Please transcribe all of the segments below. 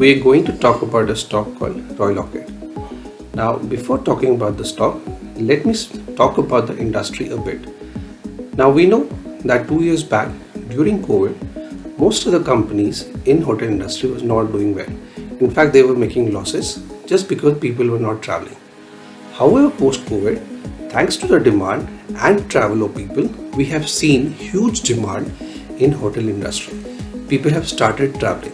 We are going to talk about a stock called Royal Orchid. Now, before talking about the stock, let me talk about the industry a bit. Now, we know that 2 years back, during COVID, most of the companies in hotel industry was not doing well. In fact, they were making losses just because people were not traveling. However, post-COVID, thanks to the demand and travel of people, we have seen huge demand in hotel industry. People have started traveling.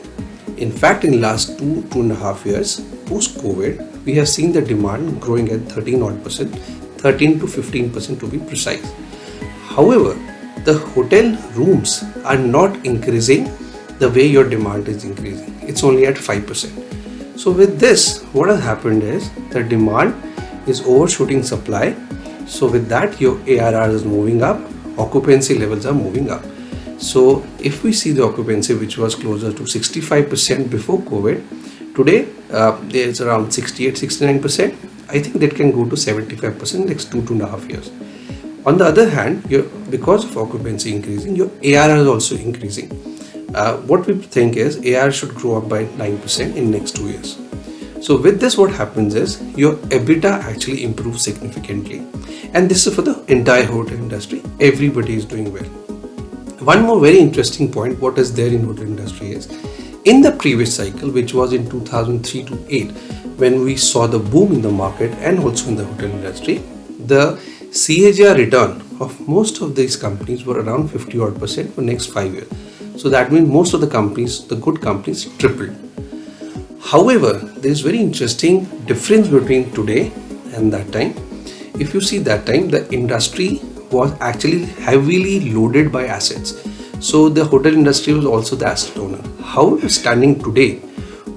In fact, in last 2.5 years, post-COVID, we have seen the demand growing at 13% to 15% to be precise. However, the hotel rooms are not increasing the way your demand is increasing. It's only at 5%. So with this, what has happened is the demand is overshooting supply. So with that, your ARR is moving up, occupancy levels are moving up. So if we see the occupancy, which was closer to 65% before COVID, today there's around 68-69%. I think that can go to 75% next 2.5 years. On the other hand, because of occupancy increasing, your ARR is also increasing. What we think is ARR should grow up by 9% in next 2 years. So with this, what happens is your EBITDA actually improves significantly. And this is for the entire hotel industry. Everybody is doing well. One more very interesting point, what is there in hotel industry is, in the previous cycle, which was in 2003 to 8, when we saw the boom in the market and also in the hotel industry, the CAGR return of most of these companies were around 50% for next 5 years. So that means most of the companies, the good companies, tripled. However, there is very interesting difference between today and that time. If you see that time, the industry was actually heavily loaded by assets. So the hotel industry was also the asset owner. However, standing today,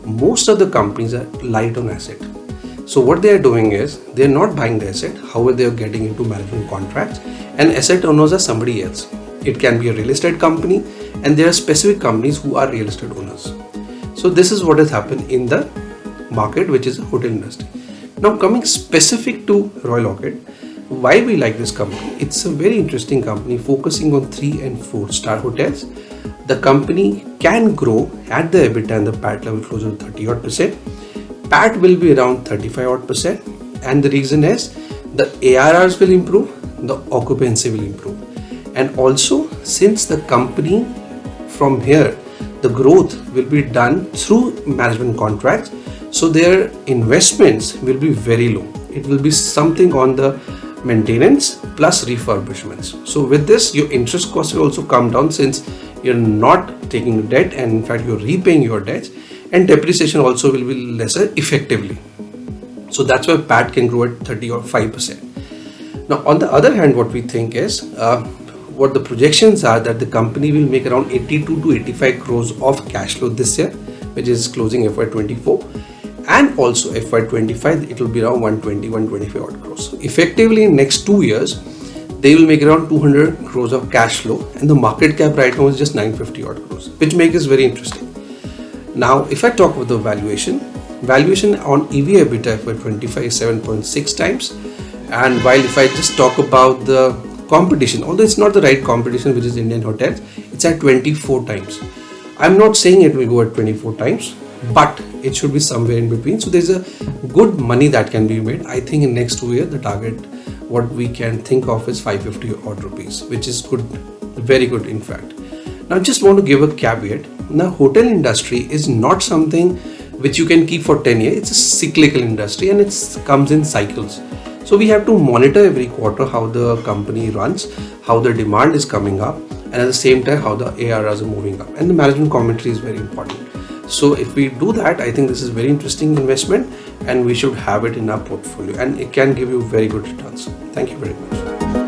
most of the companies are light on asset. So what they are doing is, they are not buying the asset, however they are getting into management contracts, and asset owners are somebody else. It can be a real estate company, and there are specific companies who are real estate owners. So this is what has happened in the market, which is the hotel industry. Now coming specific to Royal Orchid, why we like this company? It's a very interesting company focusing on 3 and 4 star hotels. The company can grow at the EBITDA and the PAT level closer to 30%. PAT will be around 35%. And the reason is the ARRs will improve, the occupancy will improve. And also, since the company from here, the growth will be done through management contracts, so their investments will be very low. It will be something on the maintenance plus refurbishments. So with this, your interest costs will also come down, since you're not taking debt, and in fact you're repaying your debts, and depreciation also will be lesser effectively. So that's why PAT can grow at 30 or 5%. Now on the other hand, what we think is, what the projections are, that the company will make around 82 to 85 crores of cash flow this year, which is closing FY24. And also FY25, it will be around 120-125 odd crores. So effectively in next 2 years, they will make around 200 crores of cash flow, and the market cap right now is just 950 odd crores, which makes this very interesting. Now, if I talk about the valuation on EV EBITDA FY25 is 7.6 times. And while if I just talk about the competition, although it's not the right competition, which is Indian hotels, it's at 24 times. I'm not saying it will go at 24 times, but it should be somewhere in between. So there's a good money that can be made. I think in next 2 years, the target, what we can think of is 550 odd rupees, which is good, very good in fact. Now just want to give a caveat. Now hotel industry is not something which you can keep for 10 years. It's a cyclical industry, and it comes in cycles. So we have to monitor every quarter how the company runs, how the demand is coming up, and at the same time how the ARRs are moving up, and the management commentary is very important. So if we do that, I think this is very interesting investment, and we should have it in our portfolio, and it can give you very good returns. Thank you very much.